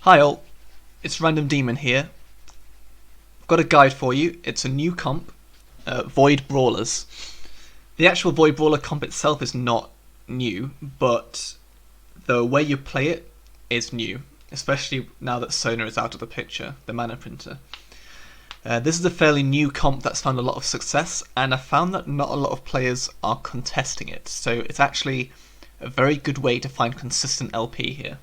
Hi all, it's Random Demon here. I've got a guide for you. It's a new comp, Void Brawlers. The actual Void Brawler comp itself is not new, but the way you play it is new, especially now that Sona is out of the picture, the mana printer. This is a fairly new comp that's found a lot of success, and I found that not a lot of players are contesting it, so it's actually a very good way to find consistent LP here.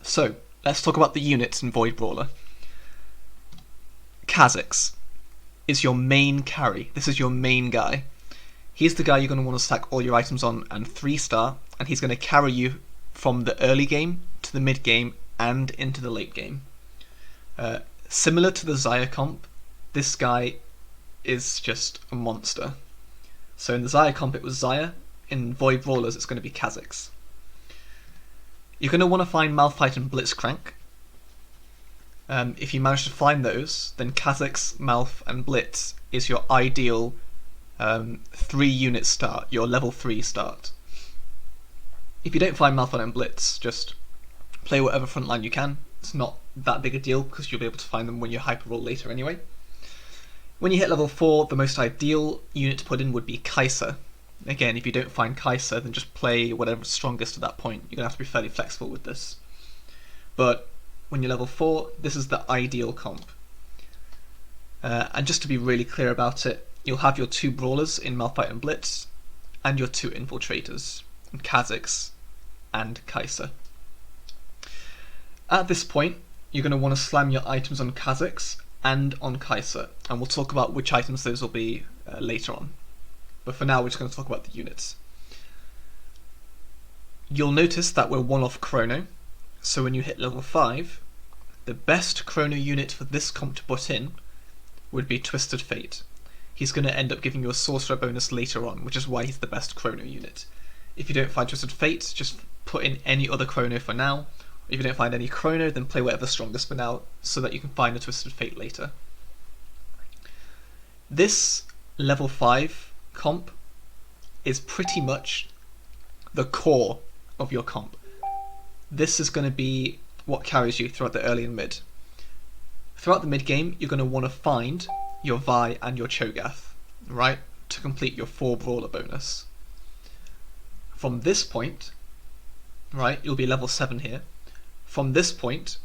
So, let's talk about the units in Void Brawler. Kha'Zix is your main carry. This is your main guy. He's the guy you're going to want to stack all your items on and 3-star, and he's going to carry you from the early game to the mid game and into the late game. Similar to the Xayah comp, this guy is just a monster. So in the Xayah comp it was Xayah, in Void Brawlers it's going to be Kha'Zix. You're going to want to find Malphite and Blitzcrank. If you manage to find those, then Kha'Zix, Malph and Blitz is your ideal 3-unit start, your level 3 start. If you don't find Malphite and Blitz, just play whatever frontline you can. It's not that big a deal because you'll be able to find them when you hyper roll later anyway. When you hit level 4, the most ideal unit to put in would be Kai'Sa. Again, if you don't find Kai'Sa, then just play whatever's strongest at that point. You're going to have to be fairly flexible with this. But when you're level 4, this is the ideal comp. And just to be really clear about it, you'll have your 2 Brawlers in Malphite and Blitz, and your 2 Infiltrators, in Kha'Zix and Kai'Sa. At this point, you're going to want to slam your items on Kha'Zix and on Kai'Sa, and we'll talk about which items those will be later on. But for now, we're just going to talk about the units. You'll notice that we're 1 off Chrono, so when you hit level 5, the best Chrono unit for this comp to put in would be Twisted Fate. He's going to end up giving you a Sorcerer bonus later on, which is why he's the best Chrono unit. If you don't find Twisted Fate, just put in any other Chrono for now. If you don't find any Chrono, then play whatever's strongest for now, so that you can find a Twisted Fate later. This level 5 comp is pretty much the core of your comp. This is going to be what carries you throughout the early and mid. Throughout the mid game, you're going to want to find your Vi and your Cho'Gath, right, to complete your 4 Brawler bonus. From this point, right, you'll be level 7 here. From this point,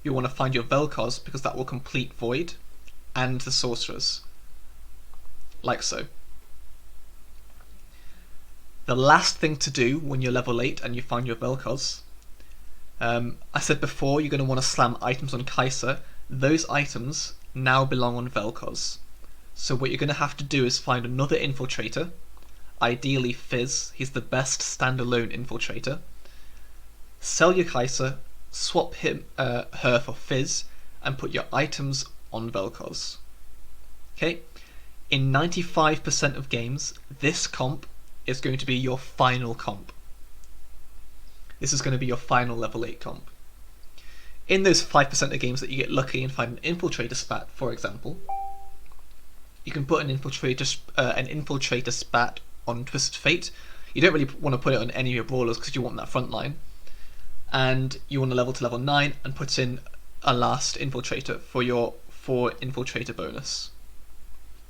you'll want to find your Vel'Koz because that will complete Void and the Sorcerers. Like so. The last thing to do when you're level 8 and you find your Vel'Koz, I said before you're going to want to slam items on Kai'Sa. Those items now belong on Vel'Koz. So what you're going to have to do is find another Infiltrator, ideally Fizz, he's the best standalone Infiltrator. Sell your Kai'Sa, swap her for Fizz, and put your items on Vel'Koz. Okay? In 95% of games, this comp is going to be your final comp. This is going to be your final level 8 comp. In those 5% of games that you get lucky and find an Infiltrator spat, for example, you can put an Infiltrator spat on Twisted Fate. You don't really want to put it on any of your Brawlers because you want that front line. And you want to level to level 9 and put in a last Infiltrator for your 4 Infiltrator bonus.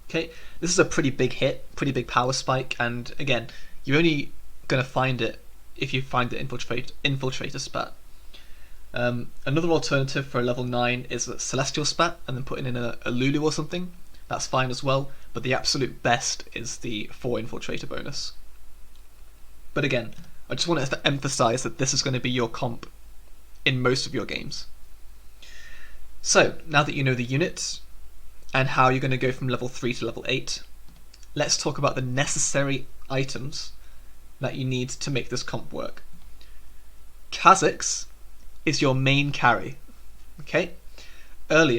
Okay, this is a pretty big hit, pretty big power spike, and again, you're only going to find it if you find the Infiltrator spat. Another alternative for a level 9 is a Celestial spat, and then putting in a Lulu or something. That's fine as well, but the absolute best is the 4 Infiltrator bonus. But again, I just wanted to emphasize that this is going to be your comp in most of your games. So, now that you know the units, and how you're going to go from level 3 to level 8, let's talk about the necessary items that you need to make this comp work. Kha'Zix is your main carry. Okay? In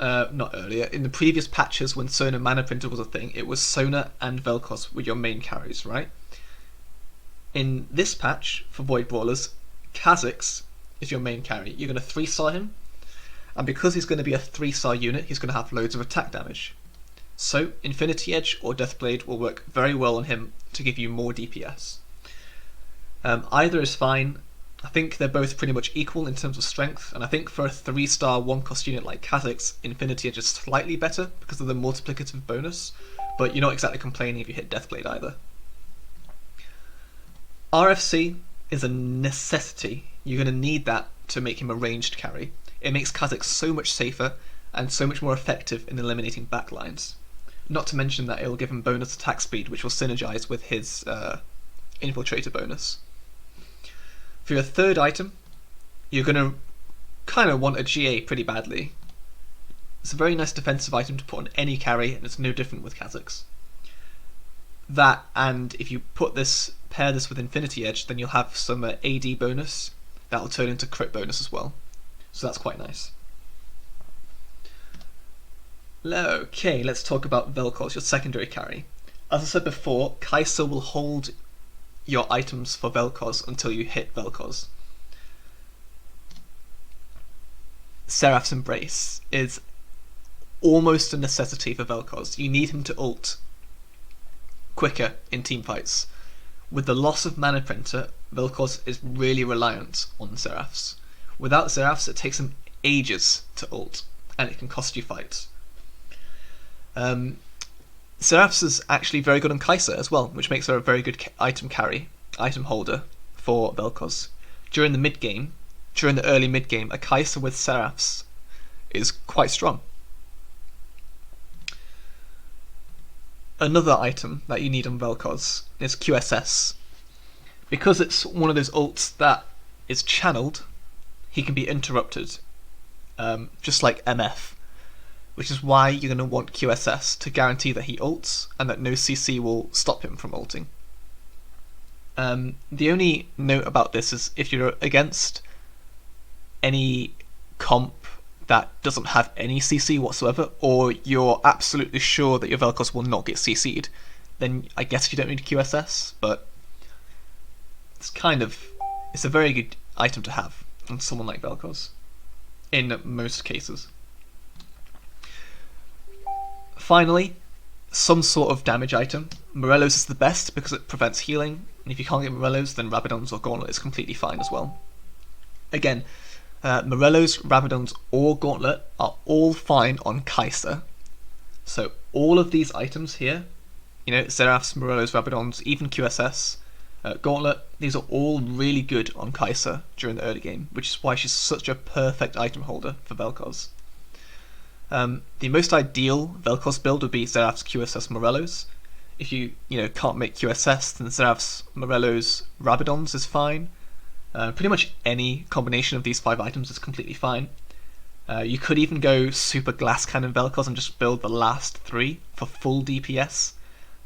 the previous patches when Sona Mana Printer was a thing, it was Sona and Vel'Koz were your main carries, right? In this patch, for Void Brawlers, Kha'Zix is your main carry. You're going to 3-star him, and because he's going to be a 3-star unit, he's going to have loads of attack damage. So Infinity Edge or Deathblade will work very well on him to give you more DPS. Either is fine. I think they're both pretty much equal in terms of strength, and I think for a 3-star 1-cost unit like Kha'Zix, Infinity Edge is slightly better because of the multiplicative bonus, but you're not exactly complaining if you hit Deathblade either. RFC is a necessity. You're going to need that to make him a ranged carry. It makes Kha'Zix so much safer and so much more effective in eliminating backlines. Not to mention that it'll give him bonus attack speed, which will synergize with his Infiltrator bonus. For your third item, you're going to kind of want a GA pretty badly. It's a very nice defensive item to put on any carry, and it's no different with Kha'Zix. That, and if you pair this with Infinity Edge, then you'll have some AD bonus that'll turn into crit bonus as well. So that's quite nice. Okay, let's talk about Vel'Koz, your secondary carry. As I said before, Kai'Sa will hold your items for Vel'Koz until you hit Vel'Koz. Seraph's Embrace is almost a necessity for Vel'Koz. You need him to ult quicker in teamfights. With the loss of Mana Printer, Vel'Koz is really reliant on Seraphs. Without Seraphs, it takes him ages to ult, and it can cost you fights. Seraphs is actually very good on Kai'Sa as well, which makes her a very good item holder for Vel'Koz. During the early mid game, a Kai'Sa with Seraphs is quite strong. Another item that you need on Vel'Koz is QSS. Because it's one of those ults that is channeled, he can be interrupted, just like MF. Which is why you're going to want QSS to guarantee that he ults and that no CC will stop him from ulting. The only note about this is if you're against any comp that doesn't have any CC whatsoever, or you're absolutely sure that your Vel'Koz will not get CC'd, then I guess you don't need QSS, but it's a very good item to have on someone like Vel'Koz, in most cases. Finally, some sort of damage item. Morello's is the best because it prevents healing, and if you can't get Morello's, then Rabadon's or Gauntlet is completely fine as well. Again, Morello's, Rabadon's or Gauntlet are all fine on Kai'Sa. So all of these items here, Seraphs, Morello's, Rabadon's, even QSS, Gauntlet, these are all really good on Kai'Sa during the early game, which is why she's such a perfect item holder for Vel'Koz. The most ideal Vel'Koz build would be Seraph's, QSS, Morello's. If you can't make QSS, then Seraph's, Morello's, Rabadon's is fine. Pretty much any combination of these 5 items is completely fine. You could even go Super Glass Cannon Vel'Koz and just build the last 3 for full DPS.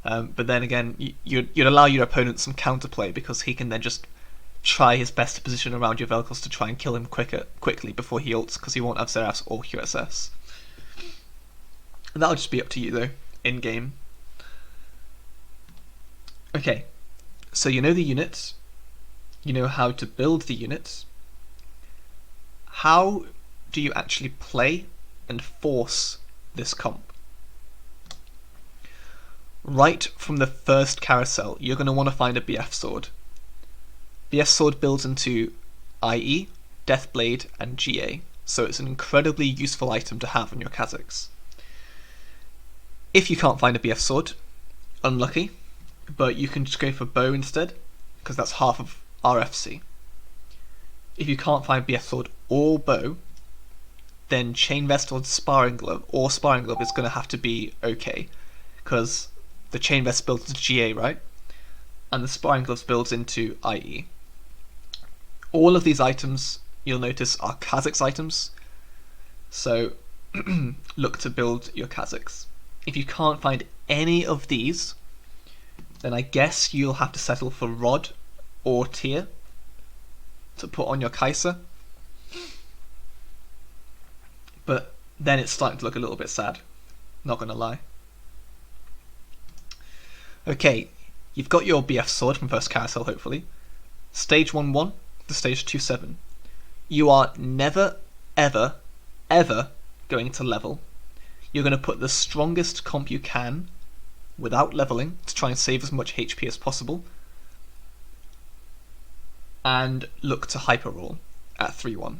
But then again, you'd allow your opponent some counterplay because he can then just try his best to position around your Vel'Koz to try and kill him quickly before he ults, because he won't have Seraphs or QSS. And that'll just be up to you though, in game. Okay, so you know the units, you know how to build the units. How do you actually play and force this comp? Right from the first carousel, you're going to want to find a BF sword. BF sword builds into IE, Deathblade, and GA, so it's an incredibly useful item to have on your Kha'Zix. If you can't find a BF sword, unlucky, but you can just go for bow instead, because that's half of RFC. If you can't find BF sword or bow, then Chain Vest or Sparring Glove is going to have to be okay, because the Chain Vest builds into GA, right? And the Sparring Gloves builds into IE. All of these items, you'll notice, are Kha'Zix items, so look to build your Kha'Zix. If you can't find any of these, then I guess you'll have to settle for Rod or Tear to put on your Kai'Sa. But then it's starting to look a little bit sad, not gonna lie. Okay, you've got your BF sword from first carousel, hopefully. Stage 1-1 to stage 2-7. You are never, ever, ever going to level. You're going to put the strongest comp you can without leveling to try and save as much HP as possible. and look to hyper roll at 3-1.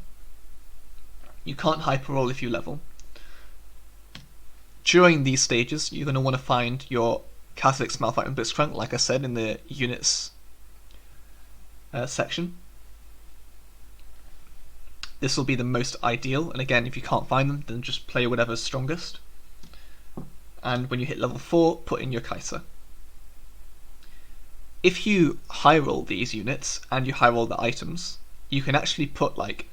You can't hyper roll if you level. During these stages, you're going to want to find your Kha'Zix, Malphite, and Blitzcrank, like I said in the units section. This will be the most ideal, and again, if you can't find them, then just play whatever's strongest. And when you hit level 4, put in your Kai'Sa. If you high roll these units and you high roll the items, you can actually put like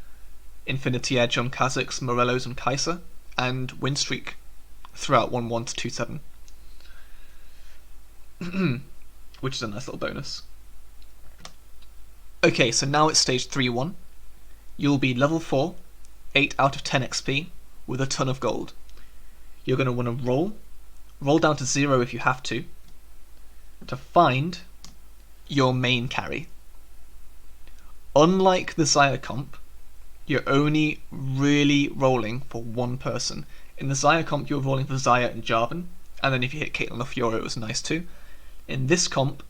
Infinity Edge on Kha'Zix, Morellos, and Kai'Sa, and win streak throughout 1-1 to 2-7. Which is a nice little bonus. Okay, so now it's stage 3-1. You'll be level 4, 8 out of 10 XP, with a ton of gold. You're going to want to roll down to 0 if you have to find your main carry. Unlike the Xayah comp, you're only really rolling for one person. In the Xayah comp, you're rolling for Xayah and Jarvan, and then if you hit Caitlyn or Fiora, it was nice too. In this comp,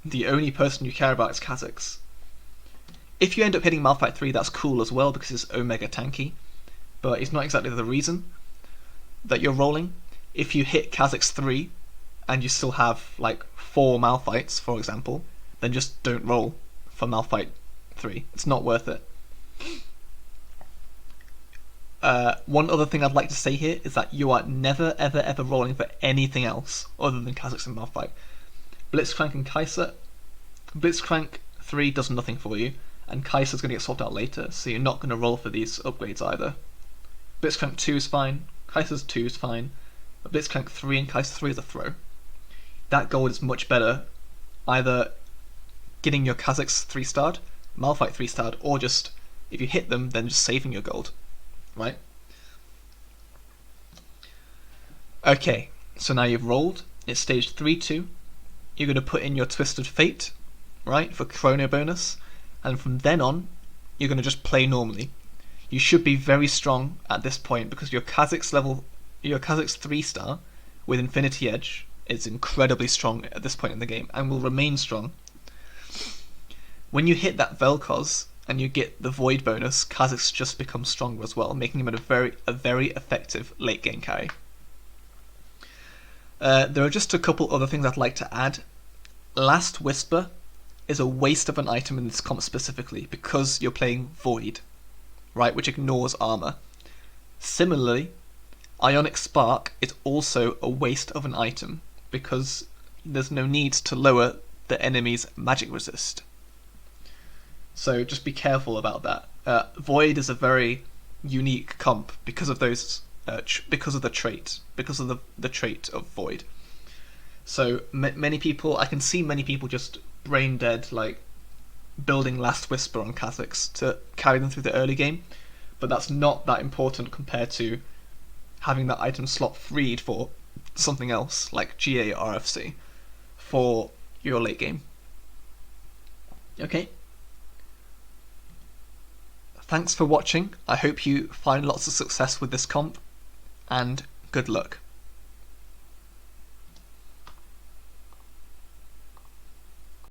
the only person you care about is Kha'Zix. If you end up hitting Malphite 3, that's cool as well because it's Omega tanky, but it's not exactly the reason that you're rolling. If you hit Kha'Zix 3 and you still have like 4 Malphites, for example, then just don't roll for Malphite 3. It's not worth it. One other thing I'd like to say here is that you are never ever ever rolling for anything else other than Kha'Zix and Malphite. Blitzcrank and Kai'Sa. Blitzcrank 3 does nothing for you, and Kai'Sa's going to get swapped out later, so you're not going to roll for these upgrades either. Blitzcrank 2 is fine, Kai'Sa's 2 is fine, but Blitzcrank 3 and Kai'Sa 3 is a throw. That gold is much better either getting your Kha'Zix 3-starred, Malphite 3-starred, or just, if you hit them, then just saving your gold. Right? Okay, so now you've rolled, it's stage 3-2, you're going to put in your Twisted Fate, right, for chrono bonus, and from then on, you're going to just play normally. You should be very strong at this point because your Kha'Zix 3-star with Infinity Edge is incredibly strong at this point in the game and will remain strong. When you hit that Vel'Koz and you get the Void bonus, Kha'Zix just becomes stronger as well, making him a very effective late game carry. There are just a couple other things I'd like to add. Last Whisper is a waste of an item in this comp specifically because you're playing Void, right, which ignores armor. Similarly, Ionic Spark is also a waste of an item because there's no need to lower the enemy's magic resist. So just be careful about that. Void is a very unique comp because of those, because of the trait of Void. So many people, I can see many people just brain dead, like building Last Whisper on Kha'Zix to carry them through the early game, but that's not that important compared to having that item slot freed for something else like GA or RFC for your late game. Okay. Thanks for watching. I hope you find lots of success with this comp, and good luck.